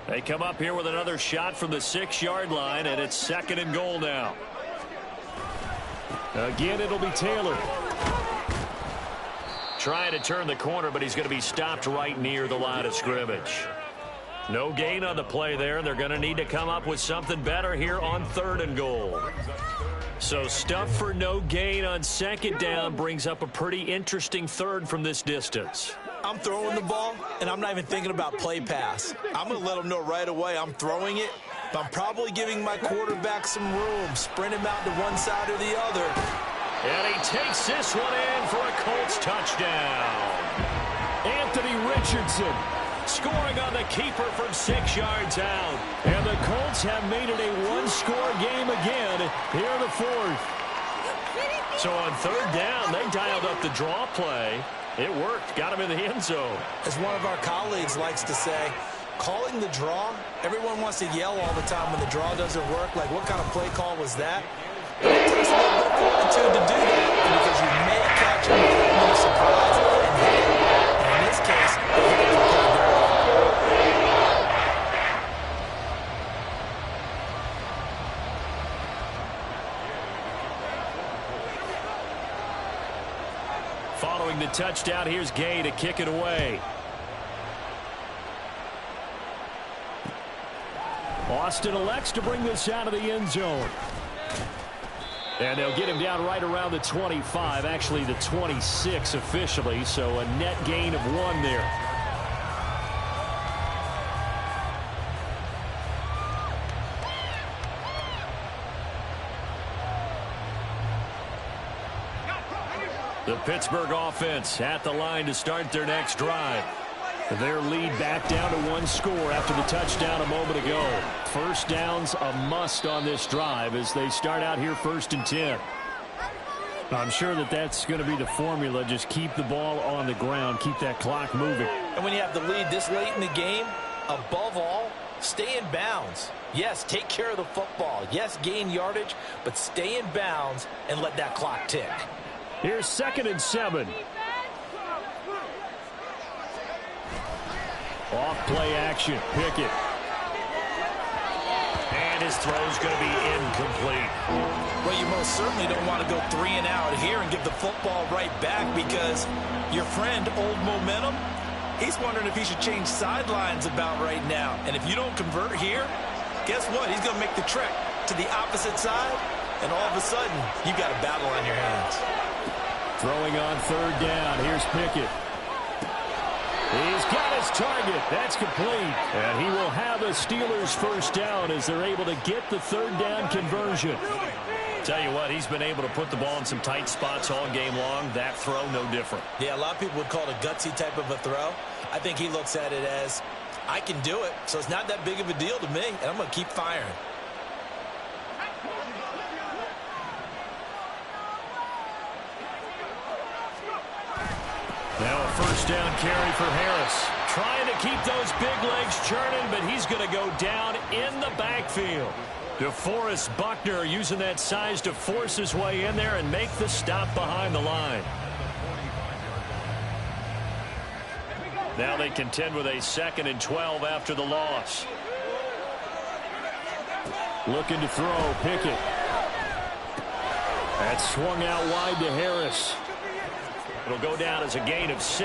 They come up here with another shot from the 6-yard line, and it's 2nd and goal now. Again, it'll be Taylor. Trying to turn the corner, but he's going to be stopped right near the line of scrimmage. No gain on the play there, and they're going to need to come up with something better here on 3rd and goal. So stuff for no gain on 2nd down brings up a pretty interesting 3rd from this distance.
I'm throwing the ball, and I'm not even thinking about play pass. I'm going to let them know right away I'm throwing it, but I'm probably giving my quarterback some room, sprint him out to one side or the other.
And he takes this one in for a Colts touchdown. Anthony Richardson scoring on the keeper from 6 yards out. And the Colts have made it a 1-score game again here in the 4th. So on 3rd down, they dialed up the draw play. It worked. Got him in the end zone.
As one of our colleagues likes to say, calling the draw, everyone wants to yell all the time when the draw doesn't work. Like, what kind of play call was that? But it takes a little bit of fortitude to do that because you may catch him with a surprise and hit him. And in this case, he hit it from pretty early.
Following the touchdown, here's Gay to kick it away. Austin elects to bring this out of the end zone. And they'll get him down right around the 25, actually the 26 officially, so a net gain of 1 there. The Pittsburgh offense at the line to start their next drive. Their lead back down to 1 score after the touchdown a moment ago. 1st down's a must on this drive as they start out here 1st and 10. I'm sure that that's going to be the formula. Just keep the ball on the ground. Keep that clock moving.
And when you have the lead this late in the game, above all, stay in bounds. Yes, take care of the football. Yes, gain yardage, but stay in bounds and let that clock tick.
Here's 2nd and 7. Off play action. Pickett. And his throw's going to be incomplete.
Well, you most certainly don't want to go 3 and out here and give the football right back because your friend, Old Momentum, he's wondering if he should change sidelines about right now. And if you don't convert here, guess what? He's going to make the trek to the opposite side, and all of a sudden, you've got a battle on your hands.
Throwing on 3rd down. Here's Pickett. He's got his target. That's complete. And he will have a Steelers 1st down as they're able to get the 3rd down conversion. Tell you what, he's been able to put the ball in some tight spots all game long. That throw, no different.
Yeah, a lot of people would call it a gutsy type of a throw. I think he looks at it as, I can do it, so it's not that big of a deal to me, and I'm going to keep firing.
Now a 1st down carry for Harris. Trying to keep those big legs churning, but he's going to go down in the backfield. DeForest Buckner using that size to force his way in there and make the stop behind the line. Now they contend with a 2nd and 12 after the loss. Looking to throw, Pickett. That's swung out wide to Harris. It'll go down as a gain of 6,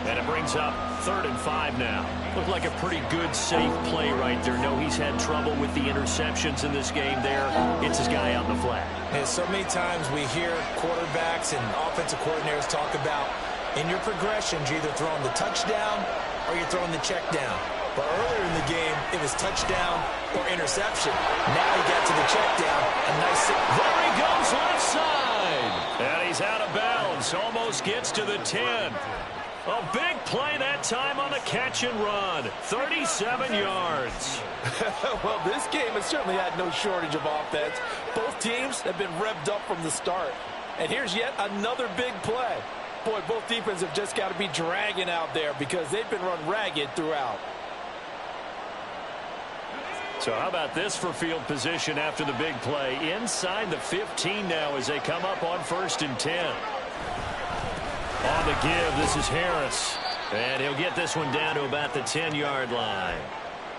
and it brings up 3rd and 5 now. Looked like a pretty good, safe play right there. No, he's had trouble with the interceptions in this game there. It's his guy out in the flat.
And so many times we hear quarterbacks and offensive coordinators talk about in your progressions, you're either throwing the touchdown or you're throwing the check down. But earlier in the game, it was touchdown or interception. Now he got to the check down. A nice...
There he goes left side. And he's out of bounds. Almost gets to the 10. A big play that time on the catch and run. 37 yards.
Well, this game has certainly had no shortage of offense. Both teams have been revved up from the start. And here's yet another big play. Boy, both defenses have just got to be dragging out there because they've been run ragged throughout.
So how about this for field position after the big play? Inside the 15 now as they come up on 1st and 10. On the give, this is Harris. And he'll get this one down to about the 10-yard line.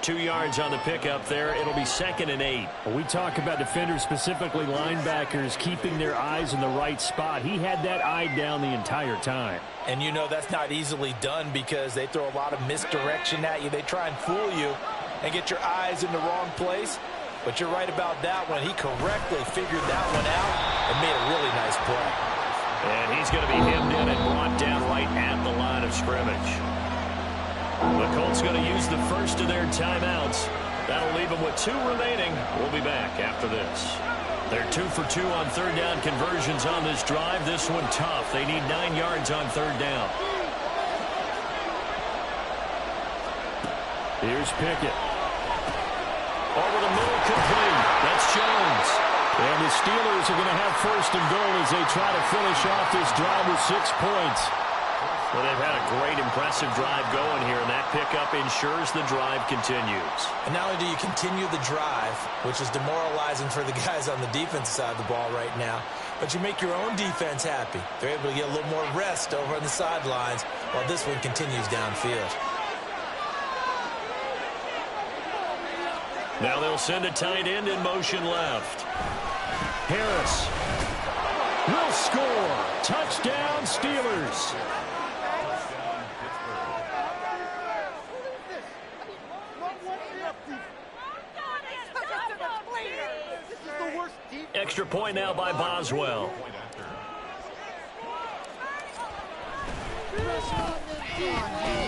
2 yards on the pickup there. It'll be 2nd and 8.
We talk about defenders, specifically linebackers, keeping their eyes in the right spot. He had that eye down the entire time.
And you know that's not easily done because they throw a lot of misdirection at you. They try and fool you and get your eyes in the wrong place. But you're right about that one. He correctly figured that one out and made a really nice play.
And he's going to be hemmed in and brought down right at the line of scrimmage. The Colts going to use the first of their timeouts. That'll leave them with 2 remaining. We'll be back after this. They're 2 for 2 on 3rd down conversions on this drive. This one tough. They need 9 yards on 3rd down.
Here's Pickett.
Over the middle, complete. That's Jones.
And the Steelers are going to have 1st and goal as they try to finish off this drive with 6 points.
Well, they've had a great, impressive drive going here, and that pickup ensures the drive continues.
And not only do you continue the drive, which is demoralizing for the guys on the defensive side of the ball right now, but you make your own defense happy. They're able to get a little more rest over on the sidelines while this one continues downfield.
Now they'll send a tight end in motion left.
Harris will score. Touchdown, Steelers.
Extra point now by Boswell.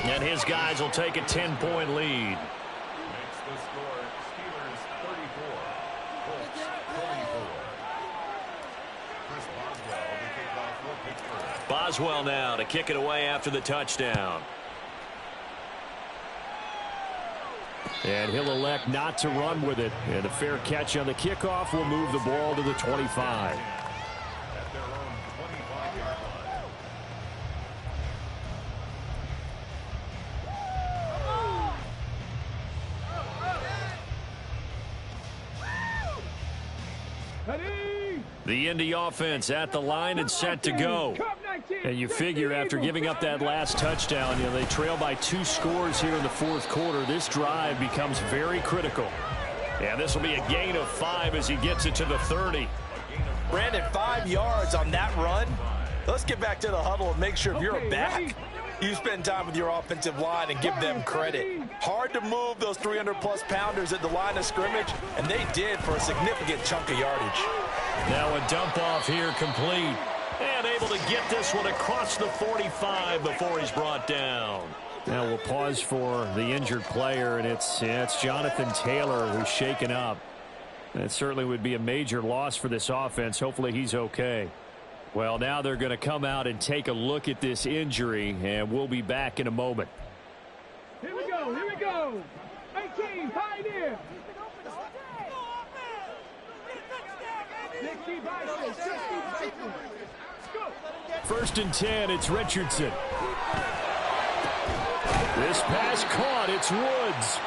And his guys will take a 10-point lead. Boswell now to kick it away after the touchdown.
And he'll elect not to run with it. And a fair catch on the kickoff will move the ball to the 25. The Indy offense at the line and set to go. And you figure after giving up that last touchdown, you know, they trail by 2 scores here in the 4th quarter. This drive becomes very critical.
And this will be a gain of 5 as he gets it to the 30.
Brandon, 5 yards on that run. Let's get back to the huddle and make sure if you're back, you spend time with your offensive line and give them credit. Hard to move those 300-plus pounders at the line of scrimmage, and they did for a significant chunk of yardage.
Now a dump off here complete. And able to get this one across the 45 before he's brought down.
Now we'll pause for the injured player, and it's Jonathan Taylor who's shaken up. That certainly would be a major loss for this offense. Hopefully he's okay. Well, now they're going to come out and take a look at this injury, and we'll be back in a moment.
Here we go, here we go. 18, Pioneer.
1st and 10, it's Richardson. This pass caught, it's Woods.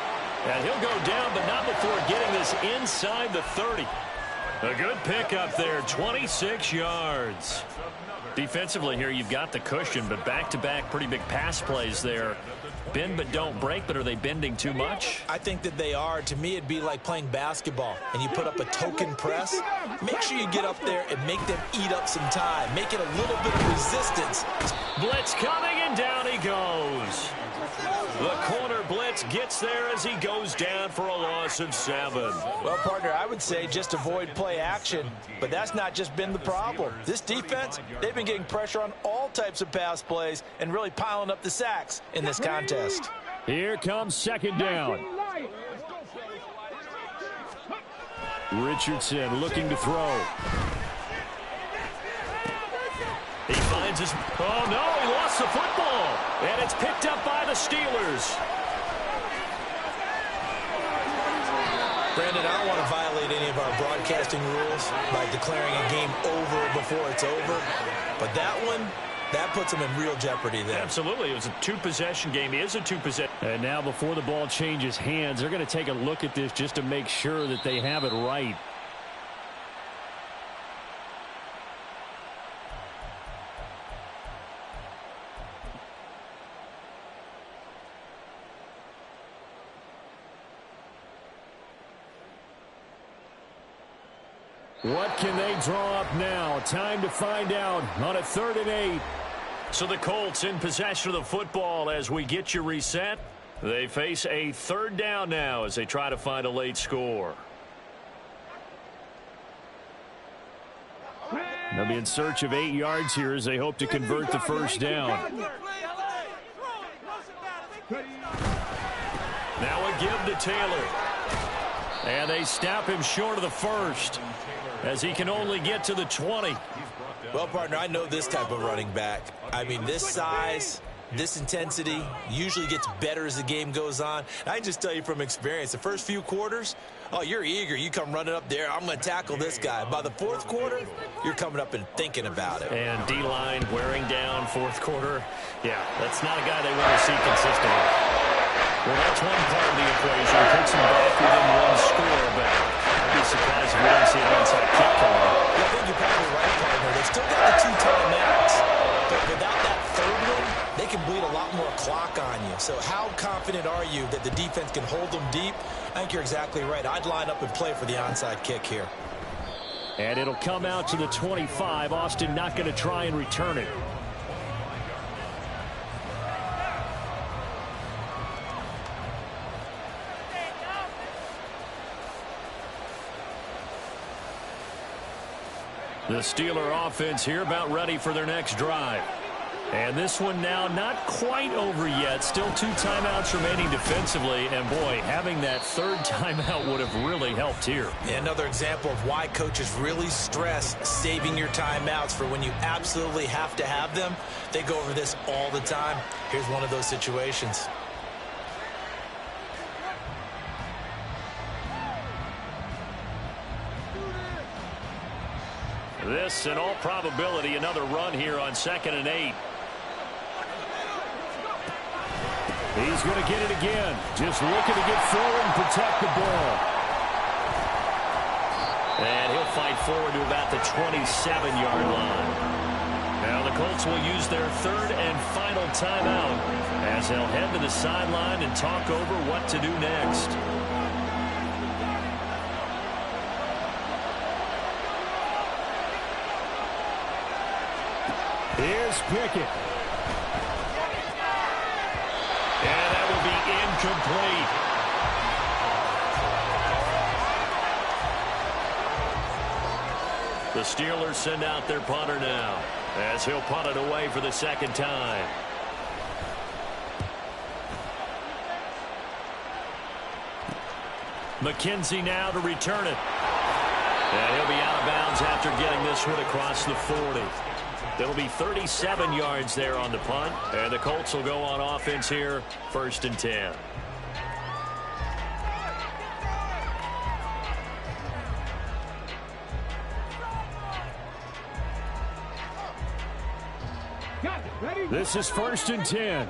And he'll go down, but not before getting this inside the 30. A good pickup there, 26 yards. Defensively here, you've got the cushion, but back-to-back pretty big pass plays there. bend but don't break, but are they bending too much?
I think that they are. To me, it'd be like playing basketball, and you put up a token press. Make sure you get up there and make them eat up some time. Make it a little bit of resistance.
Blitz coming, and down he goes. The corner blitz gets there as he goes down for a loss of 7.
Well, partner, I would say just avoid play action, but that's not just been the problem. This defense, they've been getting pressure on all types of pass plays and really piling up the sacks in this contest.
Here comes second down. Richardson looking to throw.
He finds his... Oh, no, he lost the football. And it's picked up by the Steelers.
Brandon, I don't want to violate any of our broadcasting rules by declaring a game over before it's over. But that one, that puts them in real jeopardy there.
Absolutely. It was a two-possession game. It is a two-possession.
And now before the ball changes hands, they're going to take a look at this just to make sure that they have it right. What can they draw up now? Time to find out on a 3rd and 8.
So the Colts in possession of the football as we get you reset. They face a 3rd down now as they try to find a late score.
They'll be in search of 8 yards here as they hope to convert the first down.
Now a give to Taylor. And they stop him short of the first as he can only get to the 20.
Well, partner, I know this type of running back. I mean, this size, this intensity usually gets better as the game goes on. And I can just tell you from experience, the first few quarters, oh, you're eager. You come running up there. I'm going to tackle this guy. By the 4th quarter, you're coming up and thinking about it.
And D-line wearing down 4th quarter. Yeah, that's not a guy they want to see consistently. Well, that's one part of the equation. Puts them back within one score, but I'd be surprised if we don't see an onside kick coming.
I think you're probably right, partner. They've still got the 2 timeouts, but without that 3rd one, they can bleed a lot more clock on you. So how confident are you that the defense can hold them deep? I think you're exactly right. I'd line up and play for the onside kick here.
And it'll come out to the 25. Austin not going to try and return it. The Steeler offense here about ready for their next drive. And this one now not quite over yet. Still 2 timeouts remaining defensively. And, boy, having that 3rd timeout would have really helped here.
Yeah, another example of why coaches really stress saving your timeouts for when you absolutely have to have them. They go over this all the time. Here's one of those situations.
This, in all probability, another run here on 2nd and 8.
He's going to get it again. Just looking to get forward and protect the ball.
And he'll fight forward to about the 27-yard line. Now the Colts will use their 3rd and final timeout as they'll head to the sideline and talk over what to do next.
Here's Pickett.
And that will be incomplete. The Steelers send out their punter now as he'll punt it away for the 2nd time. McKenzie now to return it. And he'll be out of bounds after getting this one across the 40. It'll be 37 yards there on the punt. And the Colts will go on offense here, 1st and 10.
This is 1st and 10.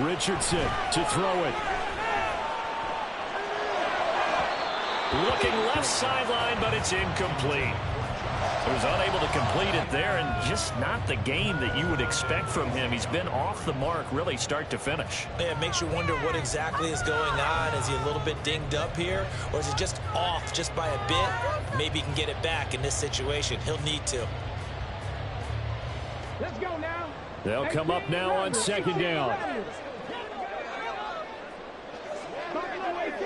Richardson to throw it.
Looking left sideline, but it's incomplete. Was unable to complete it there, and just not the game that you would expect from him. He's been off the mark really start to finish.
Yeah, it makes you wonder what exactly is going on. Is he a little bit dinged up here, or is it just off just by a bit? Maybe he can get it back in this situation. He'll need to.
Let's go now.
They'll come up now on second down.
Buffalo 18.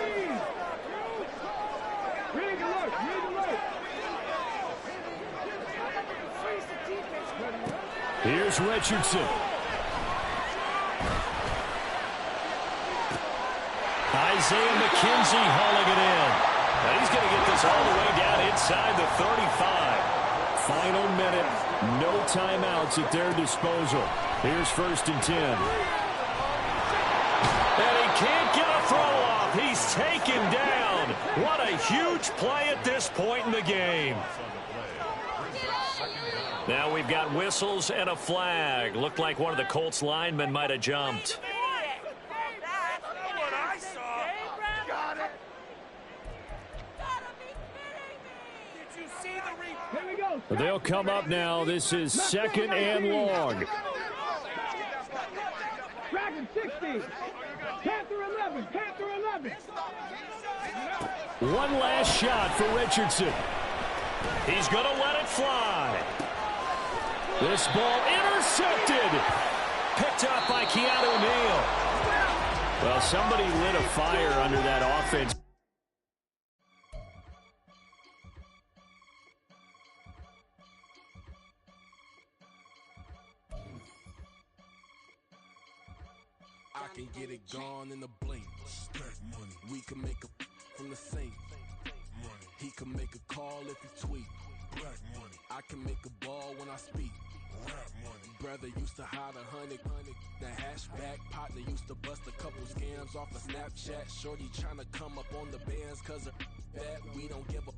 Read the look. Read the look.
Here's Richardson. Isaiah McKenzie hauling it in.
Now he's going to get this all the way down inside the 35.
Final minute. No timeouts at their disposal. Here's 1st and 10.
And he can't get a throw off. He's taken down. What a huge play at this point in the game. Now we've got whistles and a flag. Looked like one of the Colts linemen might have jumped.
They'll come up now. This is 2nd and long.
Dragon 60. Panther 11. Panther 11.
One last shot for Richardson.
He's going to let it fly.
This ball intercepted.
Picked up by Keanu Neal.
Well, somebody lit a fire under that offense.
I can get it gone in a blink. Stack money. We can make a from the sink. Money. He can make a call if he tweet. Black money. I can make a ball when I speak. Rap money. Brother used to hide 100. The hashback partner used to bust a couple scams off of Snapchat. Shorty tryna come up on the bands cause of that. We don't give a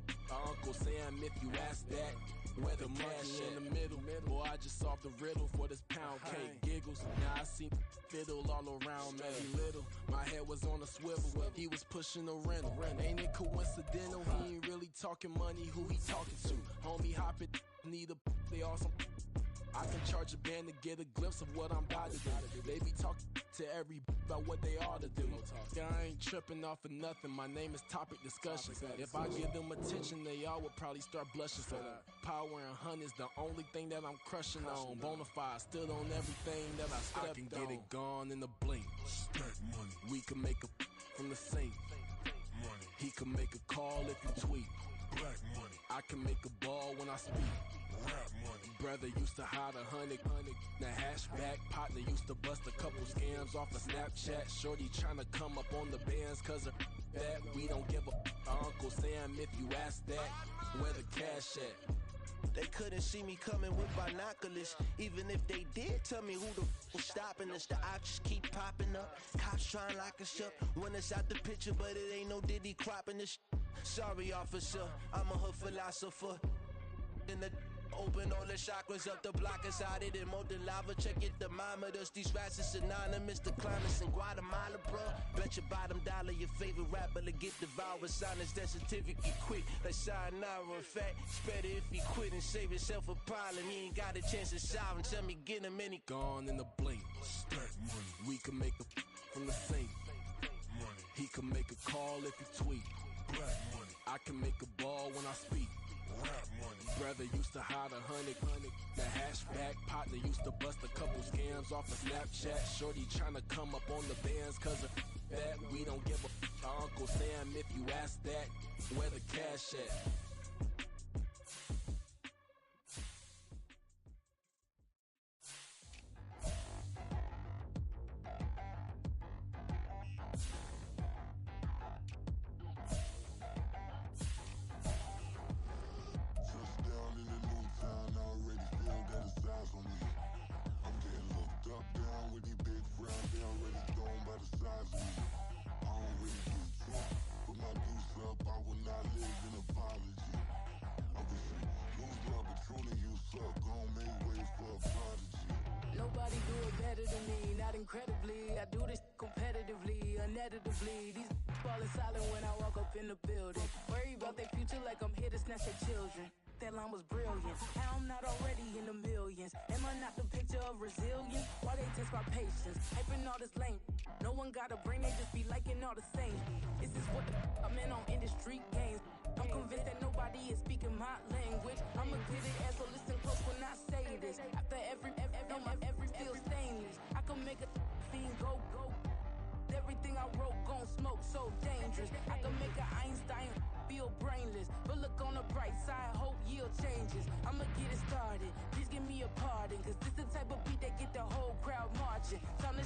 Uncle Sam if you ask that. Where the cash in the middle. Boy, I just solved the riddle for this pound cake. Giggles. Now I see fiddle all around me. Little. My head was on a swivel. He was pushing a rental. Ain't it coincidental? He ain't really talking money. Who he talking to? Homie hopping. Need a they awesome. I can charge a band to get a glimpse of what I'm about to do. They be talking to every about what they ought to do. I ain't tripping off of nothing. My name is topic discussion. If I give them attention, they all would probably start blushing. So power and hunt is the only thing that I'm crushing on. Bonafide, stood on everything that I stepped on. I can get it gone in a blink. Stack money. We can make a from the sink. Money. He can make a call if you tweet. Black money. I can make a ball when I speak. Rap money. Brother used to hide 100. The hashback partner used to bust a couple scams off of Snapchat. Shorty tryna come up on the bands cause of that. We don't give a Uncle Sam if you ask that. Where the cash at?
They couldn't see me coming with binoculars. Even if they did, tell me who the was stopping us. The options keep popping up. Cops trying to lock us up. When it's out the picture, but it ain't no Diddy cropping this. Sorry, officer, I'm a hood philosopher. In the open all the chakras up the block inside it and molten lava. Check it thermometers. These rats is synonymous. The climates in Guatemala, bro. Bet your bottom dollar your favorite rapper to get devoured. Sign his death certificate quick. Like sayonara. In fact, it's better if he quit and save himself a problem. He ain't got a chance to solve and tell me get him any.
Gone in the blink. Stack money. We can make a from the sink. Money. He can make a call if you tweet. Black money. I can make a ball when I speak. Rap money. Brother used to hide 100. The hashback partner used to bust a couple scams off of Snapchat. Shorty tryna come up on the bands cause of that. We don't give a Uncle Sam if you ask that. Where the cash at?
Nobody do it better than me, not incredibly. I do this competitively, uneditably. These falling silent when I walk up in the building. Worry about their future like I'm here to snatch their children. They that line was brilliant. How I'm not already in the millions. Am I not the picture of resilience? Why they test my patience? Hyping all this lame. No one got a brain, they just be liking all the same. This is what the I'm in on industry games. I'm convinced that nobody is speaking my language. I'ma get it as so listen close when I say this. After every feel stainless. I can make a scene go. Everything I wrote gon' smoke, so dangerous. I can make an Einstein feel brainless. But look on the bright side, hope yield changes. I'ma get it started, please give me a pardon. Cause this the type of beat that get the whole crowd marching. Time to